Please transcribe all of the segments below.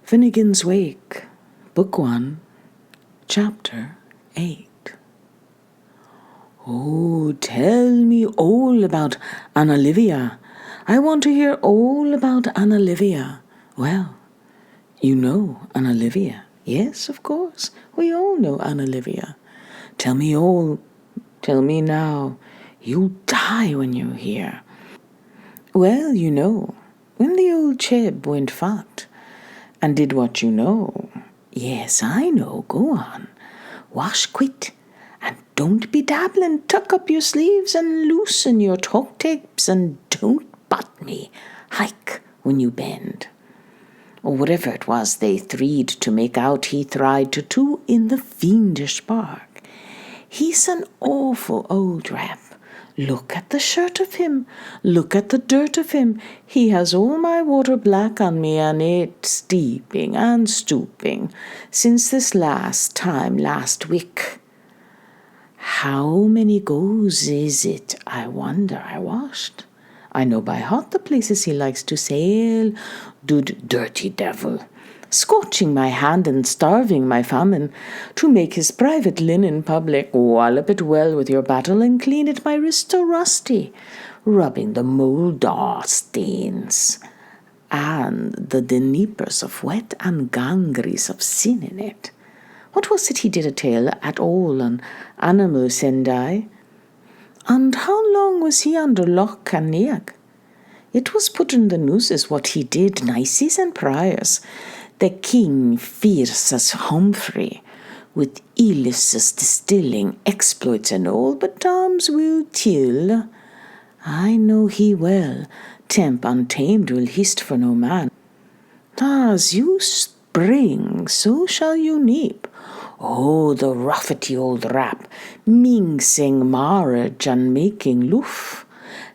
Finnegans Wake, Book 1, Chapter 8. Oh, tell me all about Anna Livia. I want to hear all about Anna Livia. Well, you know Anna Livia. Yes, of course. We all know Anna Livia. Tell me all. Tell me now. You'll die when you hear. Well, you know, when the old cheb went fat and did what you know. Yes, I know. Go on. Wash quit. And don't be dabbling. Tuck up your sleeves and loosen your toe tapes and don't butt me. Hike when you bend. Or whatever it was they threed to make out he tried to do in the fiendish bark. He's an awful old rap. Look at the shirt of him. Look at the dirt of him. He has all my water black on me and it steeping and stooping since this last week. How many goes is it, I wonder, I washed? I know by heart the places he likes to sail, dood dirty devil, scorching my hand and starving my famine, to make his private linen public, wallop it well with your battle and clean it my wrist so rusty, rubbing the moulder stains, and the denipers of wet and gangrene of sin in it. What was it he did a tale at all on animal sendai? And how long was he under lock and neag? It was put in the nooses what he did, nices and priors. The king fierce as Humphrey, with Ulysses distilling exploits and all, but Tom's will till. I know he well, temp untamed will hist for no man. As you spring, so shall you neep. Oh, the ruffety old rap, mincing marriage and making loof.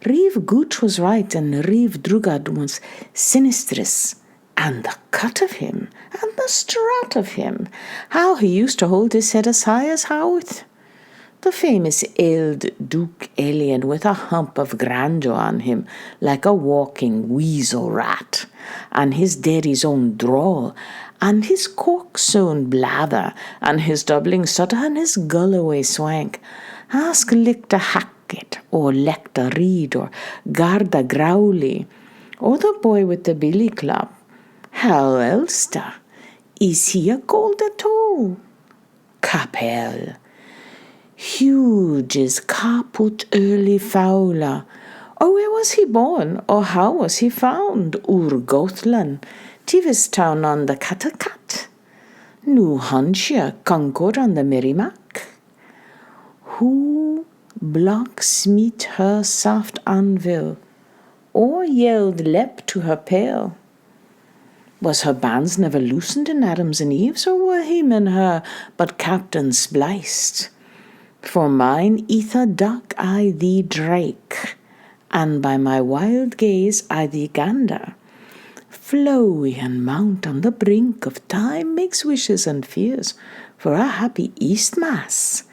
Reeve Gooch was right, and Reeve Drugad was sinistrous. And the cut of him, and the strut of him, how he used to hold his head as high as Howth. The famous Eld Duke Alien with a hump of grandeur on him, like a walking weasel rat, and his daddy's own drawl, and his cork-sewn blather, and his doubling stutter, and his gullaway swank. Ask Lictor Hackett, or Lector Reed, or Garda Growley, or the boy with the billy club. Hal Elster, is he a gold at all? Capel, huge is caput early fowler. Or where was he born, or how was he found? Ur Gothlan, Tivistown on the Cattegat, New Hampshire, Concord on the Merrimack. Who blacksmith her soft anvil, or yelled lep to her pail? Was her bands never loosened in Adams and Eves, or were him and her but captains spliced? For mine ether duck I thee drake, and by my wild gaze I thee gander. Flowy and mount on the brink of time makes wishes and fears for a happy Eastmass.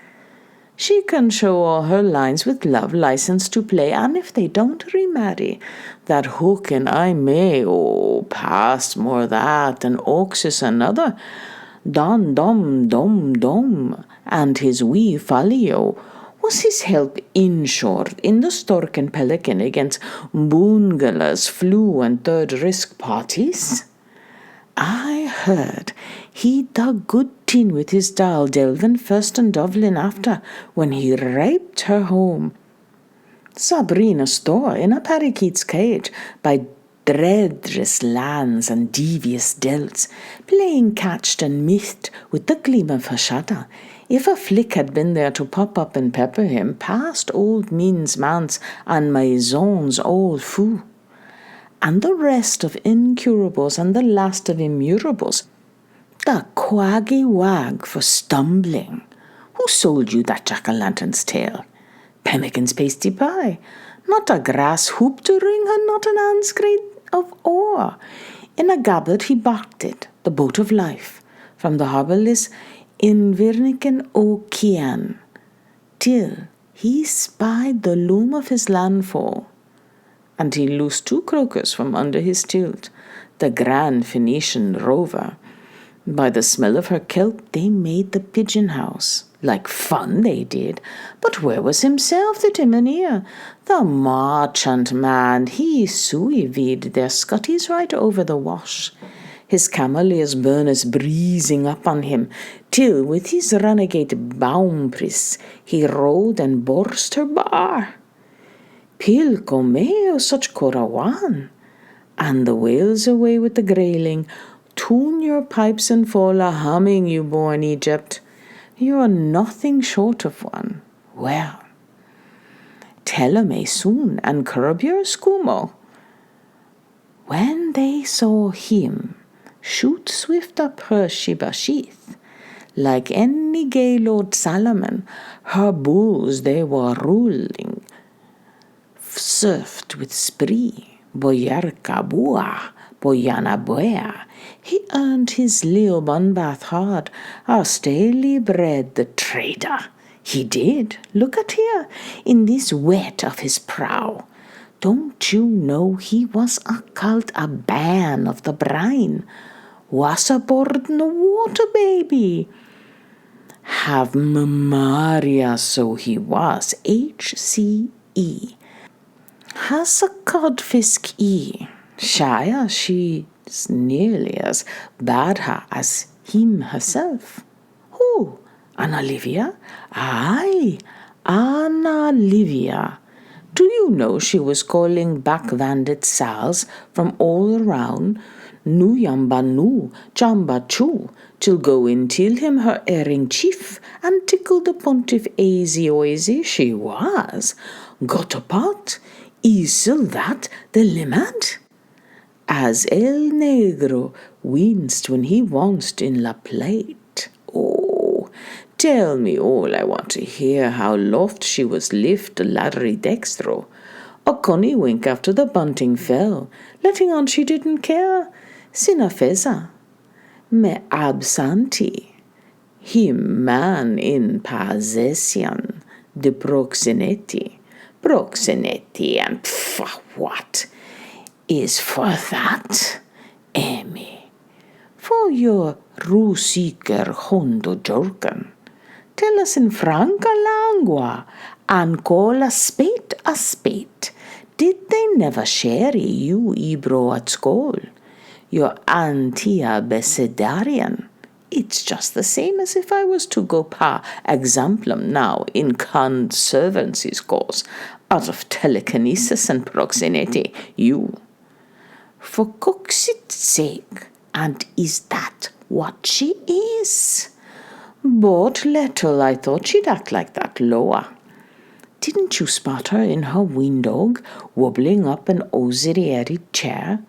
She can show all her lines with love license to play, and if they don't remarry, that hook and I may, pass more that, and Oxus another, Don Dom Dom Dom, and his wee Fallio, was his help inshore in the stork and pelican against boongalas, flu, and third risk parties? I heard he dug good tin with his doll, Delvin first and Dublin after, when he raped her home. Sabrina store in a parakeet's cage, by dreadrous lands and devious delts, playing catched and mithed with the gleam of her shudder. If a flick had been there to pop up and pepper him, past old Means Manse and Maison's old fou, and the rest of incurables and the last of immurables, the quaggy wag for stumbling. Who sold you that jack-o'-lantern's tail? Pemmican's pasty pie, not a grass hoop to ring her, not an hand's grade of ore. In a gablet he barked it, the boat of life, from the harbourless Invernican Ocean, till he spied the loom of his landfall, and he loosed 2 crocus from under his tilt, the grand Phoenician rover. By the smell of her kelp they made the pigeon house. Like fun they did, but where was himself the timoneer? The marchant man, he sous-vide their scutties right over the wash. His camellias burners breezing up on him, till with his renegade baumpris he rode and burst her bar. Pilco meo such corawan, and the whales away with the grayling. Tune your pipes and fall a humming, you born Egypt. You are nothing short of one. Well, tell me soon and curb your scumo. When they saw him shoot swift up her Sheba sheath, like any gay Lord Solomon, her bulls they were ruling, surfed with spree, boyarka bua, boyana boya. He earned his lil bunbath hard, our staley bred the traitor. He did, look at here, in this wet of his prow. Don't you know he was a cult, a ban of the brine? Was aboard the water, baby. Have Maria, so he was, H-C-E. Has a codfisk E. Shia, she's nearly as bad her as him herself. Who? Anna Livia? Aye, Anna Livia. Do you know she was calling backvanded sals from all around, Nu yamba nu, jamba chu, till go in till him her erring chief, and tickle the pontiff aisy oisy she was. Got a pot? Isel that the limad? As El Negro winced when he wanced in la plate. Oh, tell me all, I want to hear how loft she was lift the laddery dextro. A conny wink after the bunting fell, letting on she didn't care. Sina feza. Me absanti. Him man in possession. De proxenetti. Proxenetti and pff, what? Is for that, Amy. For your rusiker hondo jorken. Tell us in franca lingua, and call a spade a spade. Did they never share you Ebro at school? Your Antia Besedarian. It's just the same as if I was to go par exemplum now in conservancy's course, out of telekinesis and proxenity, you. For cook's sake, and is that what she is? But little I thought she'd act like that lower. Didn't you spot her in her window, wobbling up an auxiliary chair,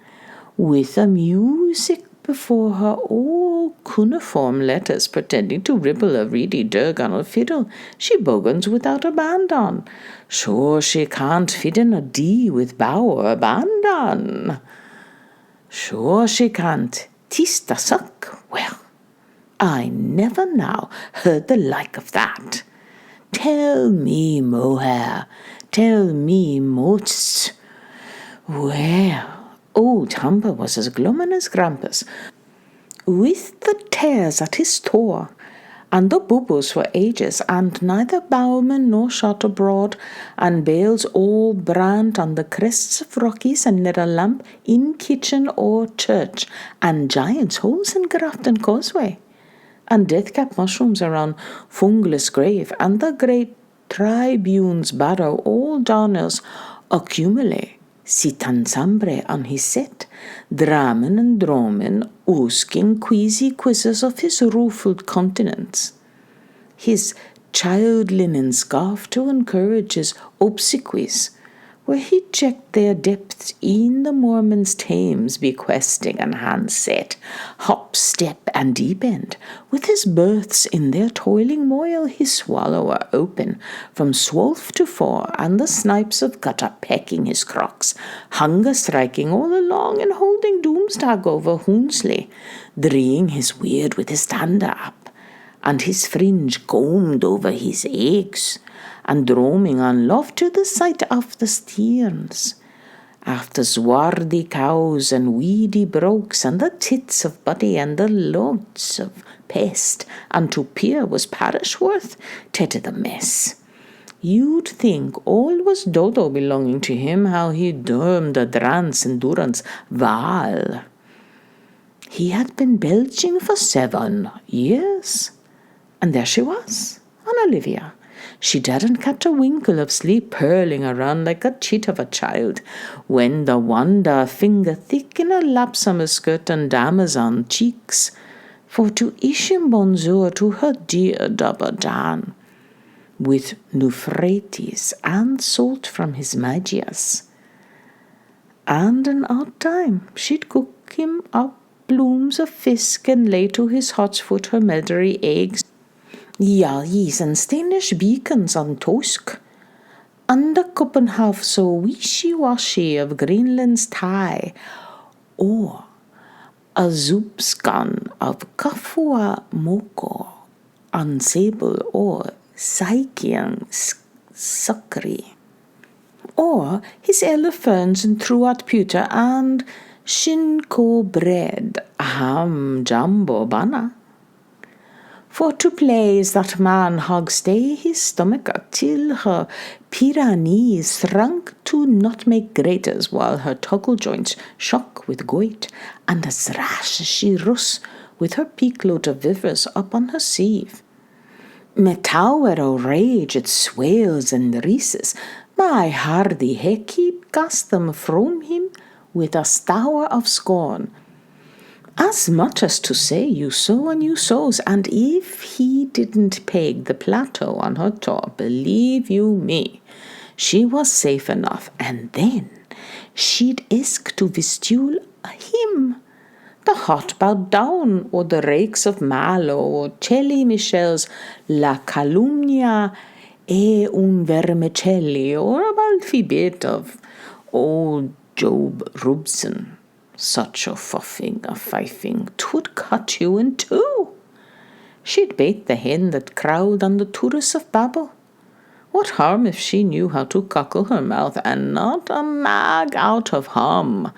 with a music before her, all cuneiform letters pretending to ripple a reedy dirg on a fiddle? She bogans without a band on. Sure she can't fit in a D with bow or a band on. Sure she can't. 'Tis the suck. Well, I never now heard the like of that. Tell me, mohair, tell me, moats. Well, old Humber was as glummin as Grampus, with the tears at his toe, and the bubbles for ages, and neither bowman nor shot abroad, and bales all brand on the crests of rockies, and ne'er a lamp in kitchen or church, and giants' holes in Grafton Causeway, and death-cap mushrooms around Funglas grave, and the great tribune's barrow, all Darnell's accumulate. Sitan sambre on his set, dramen and dromen, asking queasy quizzes of his ruffled countenance. His child linen scarf to encourage his obsequies, where he checked their depths in the Mormon's Thames, bequesting an handset, hop, step, and deep end, with his berths in their toiling moil, his swallower open from swolf to fore, and the snipes of gutter pecking his crocks, hunger striking all along and holding doomstag over Hoonsley, dreeing his weird with his stander up, and his fringe combed over his eggs, and roaming on loft to the sight of the stearns, after swarthy cows and weedy brooks and the tits of body and the loads of pest, and to peer was parish worth, tete the mess. You'd think all was dodo belonging to him, how he termed the drance endurance val. He had been belching for 7 years. And there she was, Anna Livia. She didn't catch a winkle of sleep, purling around like a chit of a child, when the wonder finger thick in her lap summer skirt and Amazon cheeks, for to ishim bonjour to her dear Dubber Dan, with Euphrates and salt from his Magias. And an odd time she'd cook him up blooms of fisk and lay to his hot foot her meddery eggs, yallies and Stanish beacons on toast, and a cup and half so wishy-washy of Greenland's tie, or a zoopskan of Kafua Moko on sable or Saikiang Sakri, or his elephants and throughout pewter and shinko bread, ham jumbo bana. For to please that man hog stay his stomach till her piranhas shrunk to nutmeg graters, while her toggle joints shock with goit, and as rash as she rus with her peakload of vivers up on her sieve. Me tower o' rage it swales and reases, my hardy heck keep cast them from him with a stour of scorn, as much as to say you sow and you sows, and if he didn't peg the plateau on her top, believe you me, she was safe enough, and then she'd isk to vistule him, the hot bowed down, or the rakes of Malo, or Chelly Michel's La Calumnia e un vermicelli, or a balfi bit of old Job Robson. Such a fuffing, a fifing, 'twould cut you in two. She'd bait the hen that crowed on the tourists of Babel. What harm if she knew how to cockle her mouth, and not a mag out of hum,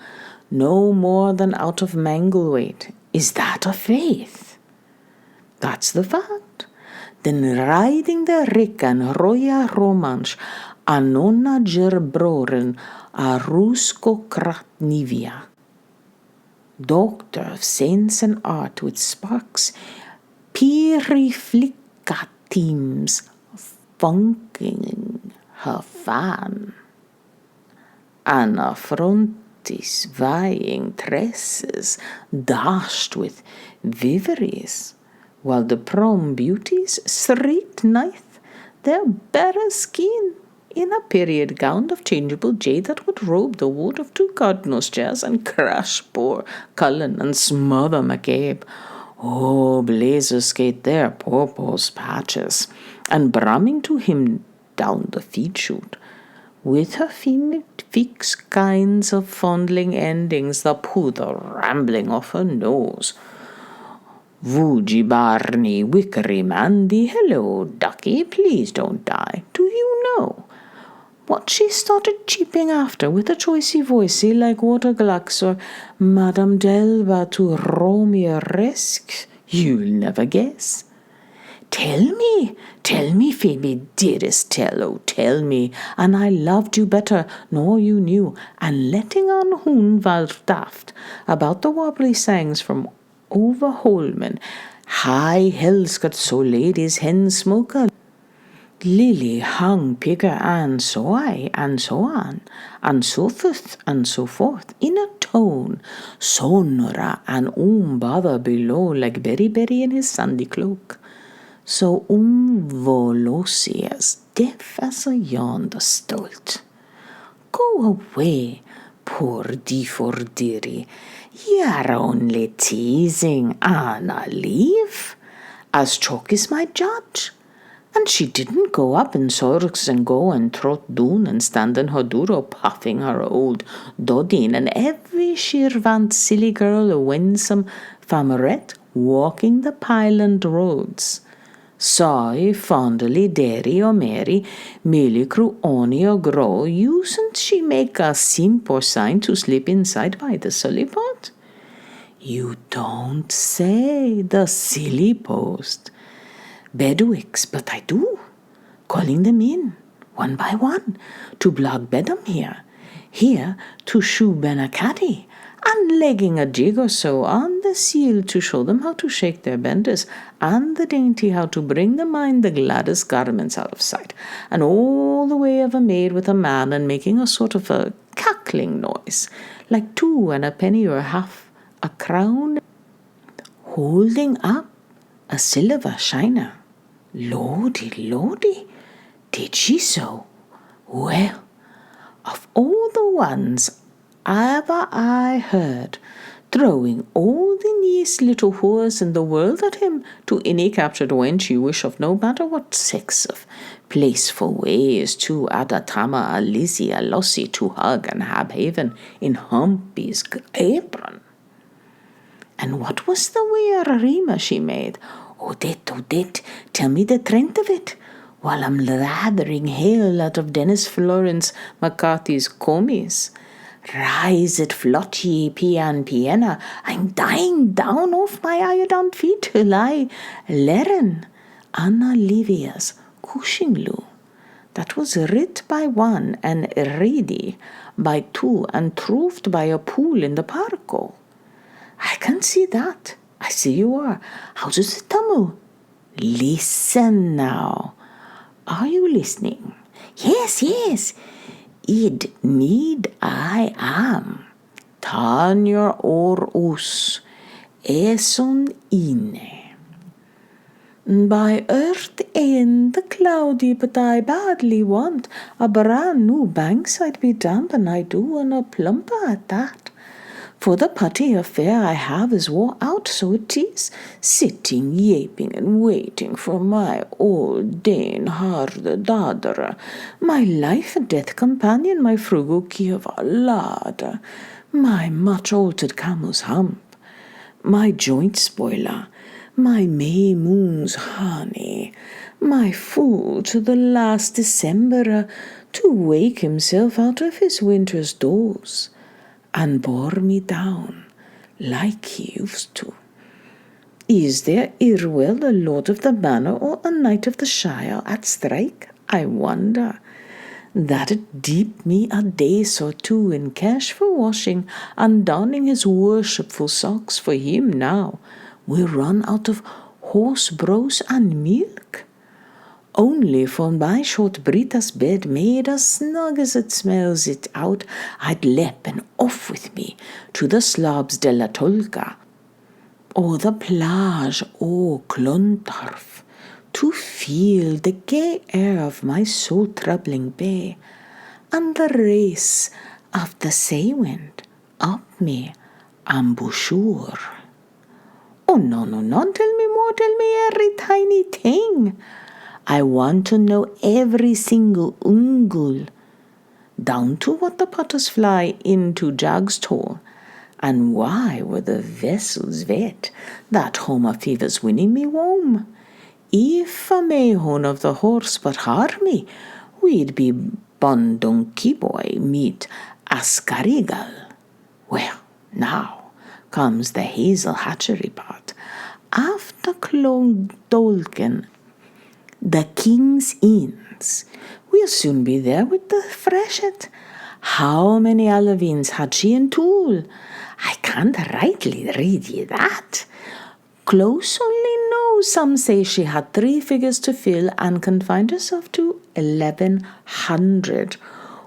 no more than out of mangle weight? Is that a faith? That's the fact. Then riding the rick and roya romansch, anona gerbroren, a rusko kratnivia. Doctor of sense and art with sparks, piriflicatims funking her fan. Anna frontis vying tresses dashed with viveries, while the prom beauties shrieked nigh their bare skin in a period gown of changeable jade that would robe the wood of 2 cardinals' chairs and crash poor Cullen and smother McCabe. Oh, blazers skate their purple's patches, and brumming to him down the feed chute, with her fix kinds of fondling endings, the poodle rambling off her nose. Woogie Barney, Wickery Mandy, hello, ducky, please don't die. Do you know what she started cheeping after with a choicey voicey like Waterglux or Madame Delva to Romeo Resque? You'll never guess. Tell me, Phoebe, dearest, tell me, and I loved you better nor you knew, and letting on hoon var daft about the wobbly sangs from over Holman, high hell's got so ladies hen smoker, Lily hung pigger, and so I, and so on, and so forth, in a tone sonora and bother below like Berry in his Sunday cloak. So volossi as deaf as a yonder stolt. Go away, poor deary, you're only teasing, Anna Leave, as chalk is my judge. And she didn't go up in sorgs and go and trot doon and stand in her duro puffing her old dodin, and every shirvant silly girl a winsome famerette walking the Pyland roads. Soy fondly dairy or Mary, merely crew oni or grow, usen't she make a simp or sign to slip inside by the sully pot? You don't say, the silly post. Bedwicks, but I do, calling them in, one by one, to blog bedom here to shoe Benacati, and legging a jig or so on the seal to show them how to shake their benders, and the dainty how to bring them in the gladdest garments out of sight, and all the way of a maid with a man, and making a sort of a cackling noise, like 2 and a penny or half a crown, holding up a silver shiner. Lordy, did she so? Well, of all the ones ever I heard, throwing all the nice little whores in the world at him, to any captured wench you wish of no matter what sex of, placeful ways to Adatama, a Lizzie, a Lossie, to hug and have haven in Humpy's apron. And what was the weir rima she made? Oh, det, tell me the trend of it, while I'm lathering hail out of Dennis Florence McCarthy's commies. Rise it, flot ye, pianna, I'm dying down off my iodine feet till I learn Anna Livia's Cushinglu. That was writ by 1 and ready by 2 and proved by a pool in the parco. I can see that. I see you are. How does it tumble? Listen now. Are you listening? Yes. Id need I am. Tan your or us. Eson inne. By earth in the cloudy, but I badly want a brand new bankside be damp, and I do, and a plumper at that. For the putty affair I have is wore out, so it is, sitting yaping and waiting for my old Dane harde daughter, my life and death companion, my frugal Kieva lad, my much altered camel's hump, my joint spoiler, my May moon's honey, my fool to the last December, to wake himself out of his winter's doze, and bore me down like he used to. Is there Irwell, a lord of the manor, or a knight of the shire at strike? I wonder. That'd deep me a days or 2 in cash for washing and donning his worshipful socks, for him now will run out of horse brose and milk. Only for my short Brita's bed made as snug as it smells it out, I'd lep and off with me to the slobs de la Tolka, or the plage o Clontarf, to feel the gay air of my soul-troubling bay, and the race of the sea wind up me embouchure. Oh, no, tell me every tiny thing. I want to know every single ungul, down to what the potters fly into Jag's toll, and why were the vessels wet that Homer fever's winning me wome. If a mayhon of the horse but harm me, we'd be bon donkey boy meet Ascarigal. Well, now comes the hazel hatchery part. After Clondolken, the King's Inns. We'll soon be there with the freshet. How many Alavines had she in Toul? I can't rightly read ye that. Close only knows some say she had 3 figures to fill, and confined herself to 1,100,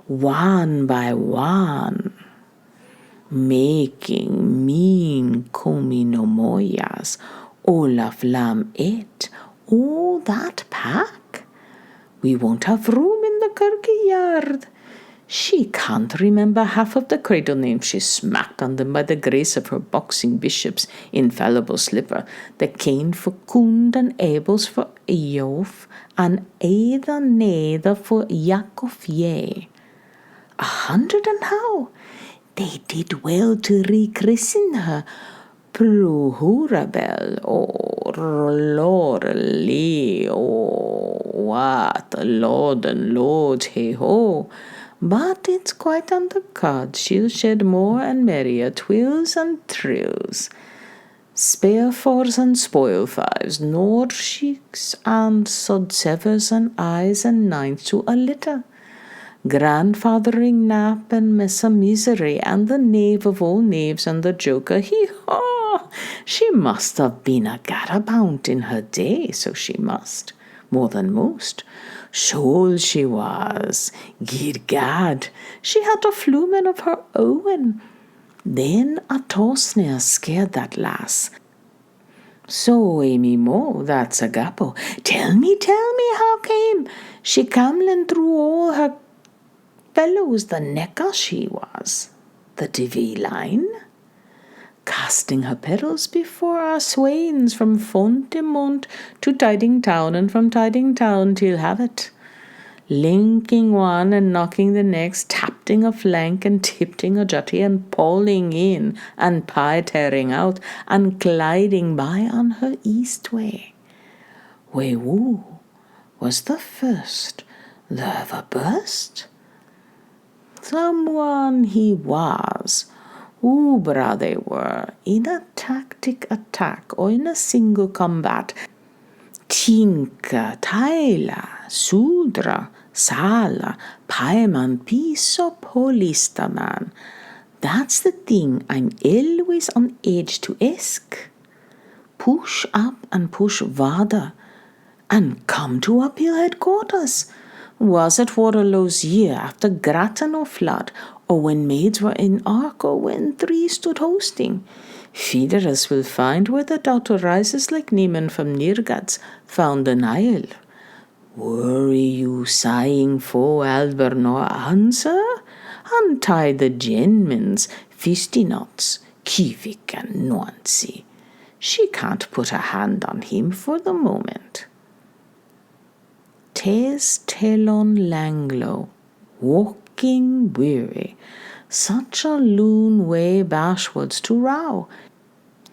one by one, making mean cominomoyas, Olaf Lam et, all that pack. We won't have room in the kirkyard. She can't remember half of the cradle names she smacked on them by the grace of her boxing bishop's infallible slipper, the cane for Kund and Abel's for Eof, and either neither for Yakov Ye. 100 and how? They did well to rechristen her, Plurabelle, oh, lorely, oh, what a lord and lord, hey ho. But it's quite on the cod, she'll shed more and merrier twills and thrills. Spare fours and spoil fives, nor sheiks and sod severs and eyes and nines to a litter. Grandfathering nap and messa misery, and the knave of all knaves and the joker, hee-haw! She must have been a gadabout in her day, so she must, more than most. Shoal she was, guid gad, she had a flumen of her own. Then a tossnare scared that lass. So, Amy Mo, that's a gappo. Tell me how came she camlin through all her fellows the necker she was, the divine, casting her petals before our swains from font to mont to Tiding Town, and from Tiding Town till have it, linking one and knocking the next, tapping a flank and tipping a jutty, and pulling in and pie tearing out, and gliding by on her east way. Way woo was the first the ever burst. Someone he was, Ubra they were, in a tactic attack or in a single combat. Tinka, Taila, Sudra, Sala, Paiman, Piso, Polistaman. That's the thing I'm always on edge to ask. Push up and push Vada, and come to uphill headquarters. Was it Waterloo's year after Grattan or flood, or when maids were in ark, or when three stood hosting? Feederers will find where the daughter rises like Nieman from Nirgads found the Nile. Worry you sighing for Albornoz answer? Untie the Jamesons, Fisty-knots, Kivik and Nuancy. She can't put a hand on him for the moment. Tes telon langlo, walking weary, such a loon way bashwards to row.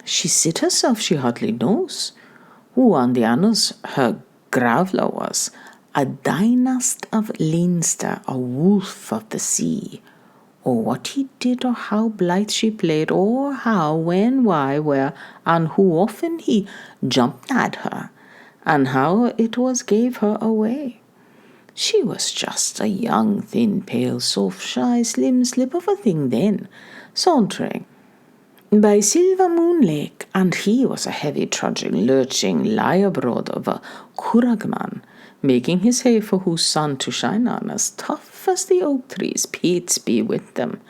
She sit herself she hardly knows. Who on the annals her gravla was, a dynast of Leinster, a wolf of the sea. Or what he did, or how blithe she played, or how, when, why, where, and who often he jumped at her, and how it was gave her away. She was just a young, thin, pale, soft, shy, slim slip of a thing then, sauntering by Silver Moon Lake, and he was a heavy, trudging, lurching lie-abroad of a Curragman, making his hay for whose sun to shine on, as tough as the oak trees, Pete's be with them,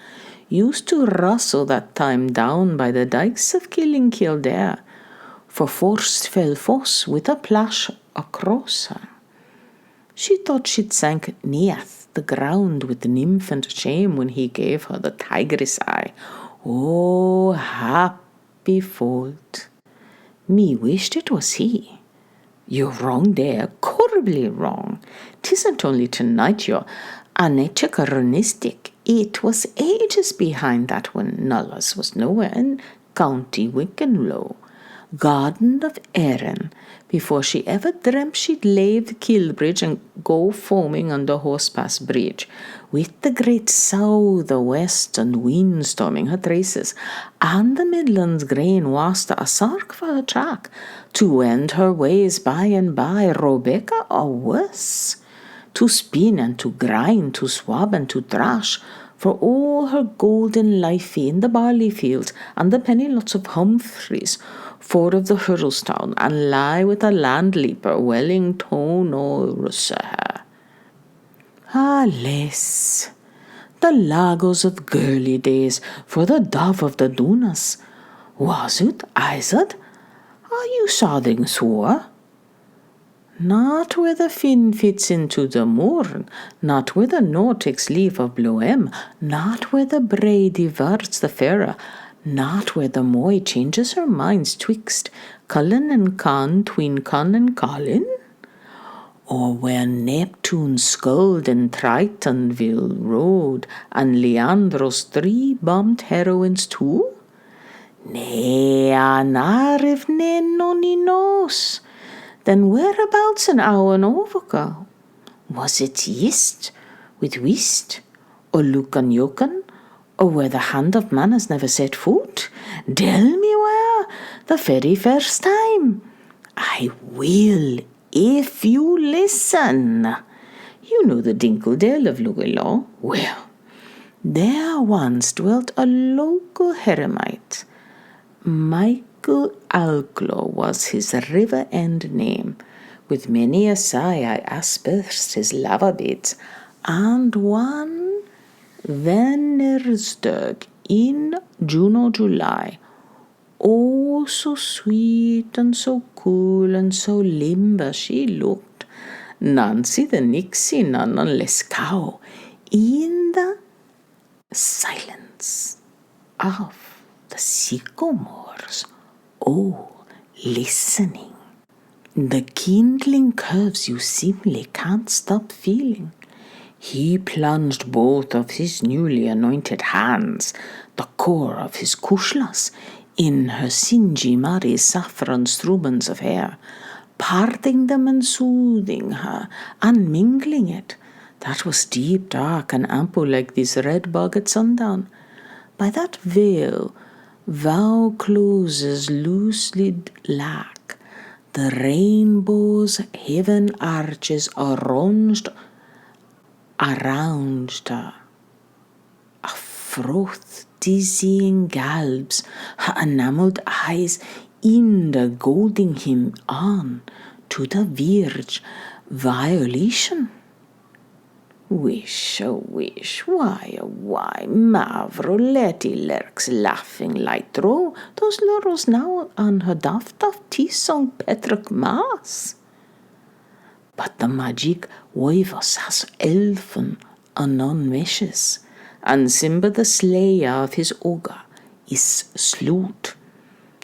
used to rustle that time down by the dikes of Kildare, for forced fell foss with a plash across her. She thought she'd sank neath the ground with nymph and shame when he gave her the tigress eye. Oh, happy fault! Me wished it was he. You're wrong there, horribly wrong. 'Tisn't only tonight you're anachronistic. It was ages behind that when Nullas was nowhere in County Wicklow, Garden of Erin, before she ever dreamt she'd lave Kilbridge and go foaming under Horsepass Bridge, with the great south, the west, and wind storming her traces, and the Midlands grain was a sark for her track, to wend her ways by and by, Rebecca or worse, to spin and to grind, to swab and to thrash, for all her golden Liffey in the barley field, and the penny lots of Humphreys, ford of the Hurlstown, and lie with a landleaper, Wellington or Russaher. Ah, less, the Lagos of girly days, for the dove of the Dunas. Was it, Izard? Are you sodding sore? Not where the Finn fits into the Mourne, not where the Nor takes leave of Bloem, not where the Bray diverts the Ferrer, not where the Moy changes her minds twixt Cullen and Con, tween Con and Colin, or where Neptune sculled in Tritonville Road, and Leandro's 3 bumped heroines too? Nay, Anna rivne noni nos. Then whereabouts an hour overga? Was it yist, with whist, or lucan yokan, or where the hand of man has never set foot? Tell me where, the very first time. I will, if you listen. You know the Dinkeldale of Lugelaw. Well, there once dwelt a local heremite. Michael Alclaw was his river-end name. With many a sigh I aspersed his lava beds, and one Venersdag in June or July. Oh, so sweet and so cool and so limber she looked. Nancy the Nixie, none unless cow, in the silence of the sycamores. Oh, listening. The kindling curves you simply can't stop feeling. He plunged both of his newly anointed hands, the core of his kushlas, in her singy muddy saffron strumens of hair, parting them and soothing her, and mingling it. That was deep, dark, and ample like this red bug at sundown. By that veil, thou closes loose-lid lack. The rainbow's heaven arches are ranged around her. A froth dizzying galbs her enamelled eyes in the goading him on to the verge violation. Wish, oh wish, why, Mavro Letty lurks laughing like throw those laurels now on her daft teeth song Petric Mass. But the magic weavers has elfen anon meshes, and Simba the slayer of his ogre is sloot.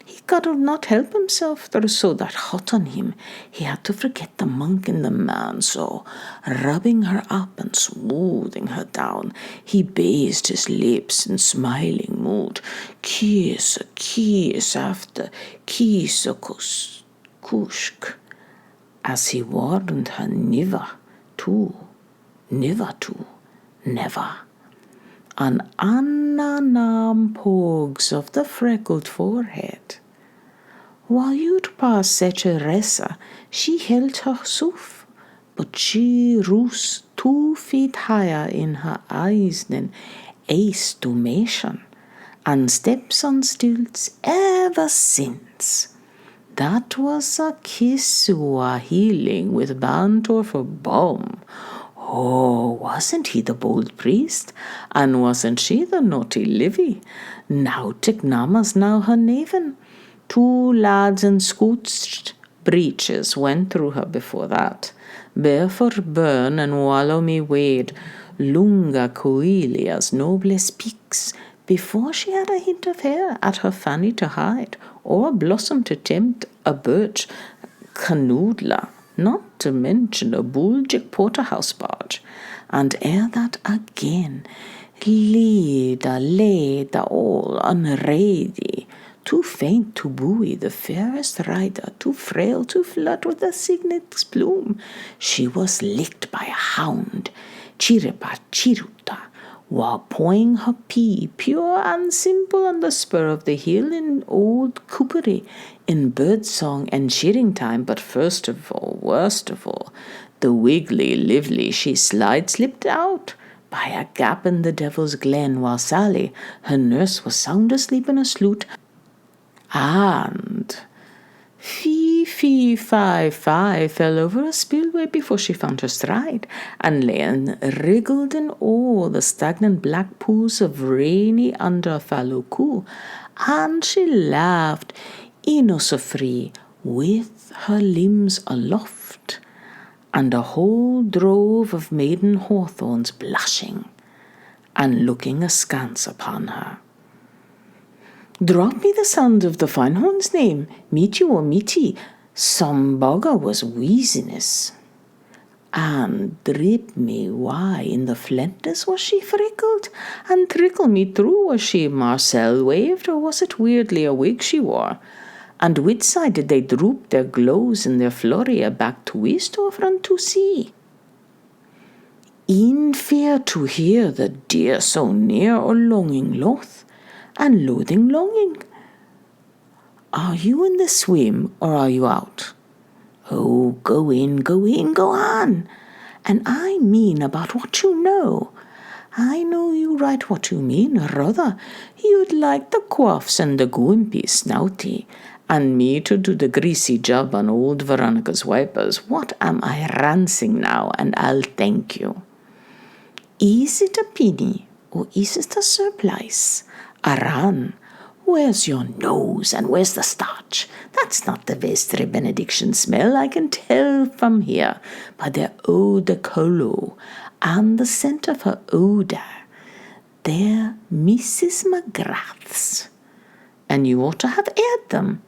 He could not help himself, there was so that hot on him, he had to forget the monk in the man, so, rubbing her up and smoothing her down, he bathed his lips in smiling mood, kiss after kiss kushk, as he warned her never to. An ananam pogs of the freckled forehead. While you'd pass such a ressa, she held her soof, but she rose 2 feet higher in her eyes than estimation, and steps on stilts ever since. That was a Kisua healing with Bantor for balm. Oh, wasn't he the bold priest? And wasn't she the naughty Livy? Now Tignama's now her naven. 2 lads in scootched breeches went through her before that. Bear for burn and wallow me wade, Lunga Coelia's noblest peaks, before she had a hint of hair at her fanny to hide, or a blossom to tempt a birch canoodler, not to mention a bulgic porterhouse barge. And ere that again, leda all unready, too faint to buoy the fairest rider, too frail to flirt with the cygnet's plume, she was licked by a hound, chiripa chiruta, while pawing her pea, pure and simple on the spur of the hill in old coopery, in bird-song and shearing time. But worst of all, the wiggly lively she slipped out by a gap in the devil's glen, while Sally, her nurse, was sound asleep in a sloot, and Fee, fi, fell over a spillway before she found her stride, and lay and wriggled in all the stagnant black pools of rainy under fallow coo, and she laughed, free, with her limbs aloft, and a whole drove of maiden hawthorns blushing and looking askance upon her. Drop me the sound of the fine-horn's name, meet you or meety, some bogger was wheeziness. And drip me, why in the Flanders was she freckled? And trickle me through, was she Marcel waved, or was it weirdly a wig she wore? And which side did they droop their glows and their floria, back to east or front to sea? In fear to hear the dear so near, or longing loth, and loathing longing. Are you in the swim, or are you out? Oh, go in, go on. And I mean about what you know. I know you right what you mean, rather. You'd like the quaffs and the goompy snouty, and me to do the greasy job on old Veronica's wipers. What am I rancing now, and I'll thank you. Is it a penny, or is it a surplice? A run? Where's your nose, and where's the starch? That's not the vestry benediction smell, I can tell from here, by their eau de colo, and the scent of her odour. They're Mrs. McGrath's, and you ought to have aired them.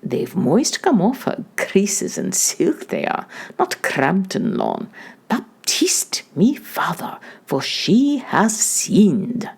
They've moist come off her, creases and silk they are, not Crampton lawn. Baptiste, me father, for she has sinned.